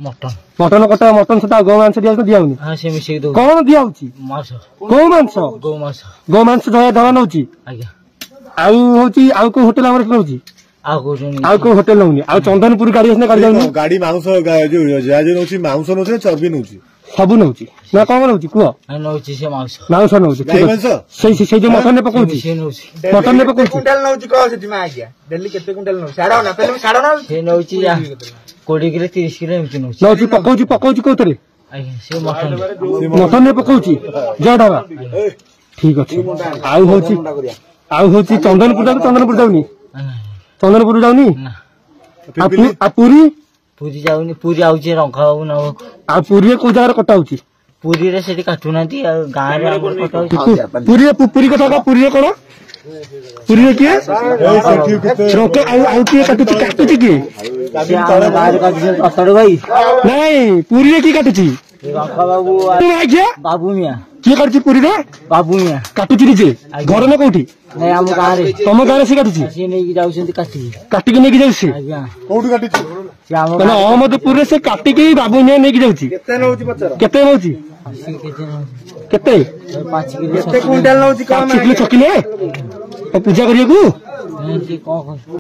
mutton mutton कटा mutton सहित गौ मांस दिया हाँ से मिसेक दो कौन दिया मांस गौ मांस गौ मांस धरा नौ आज्ञा आउ को होटेल आम नौ आउ को होटेल नौनी आ चंदनपुर गाड़ी गाड़ी जाऊनी गाड़ी मांस जो मांस नौ चर्बी नौ सब नौ ना कौन नौ कह नौ से मांस मांस नौ से जो मटन पकाऊ मटन पकाऊ क्विंटल नौ आज्ञा डेली केते क्विंटल नौ साडा ना पहले साडा ना से नौ 20 किलो 30 किलो एमती नौ पकाऊ कोथरे आज्ञा से मटन मटन पकाऊ जय ढाबा ठीक अच्छे आउ चंदनपुर जाऊनी चंदनपुर जाऊनी पुरी पूरी जाऊनी पूरी आउची रंखा बाबू न आ पुरी को जगह कटा होची पूरी रे सेठी काटू नाती गां रे कटा होची पुरी कथा का पुरी कोन पुरी के रोके आउ के काटुची के गां रे काटड़ भाई नहीं पुरी की काटुची रंखा बाबू बाबू मिया किए काटुची पुरी रे बाबू मिया काटुची जे घर न कोठी नहीं हम गां रे तम गां रे से काटुची से नै जाउछंती काटी के नेकी जाउसी आज्ञा कोठी काटुची माने अहमदपुर रे से काटी के बाबू मिया नेकी जाउची केते नौची पचर केते नौची केते 5 किलो केते क्विंटल नौची 5 किलो छकिले पूजा करिया को नहीं जी को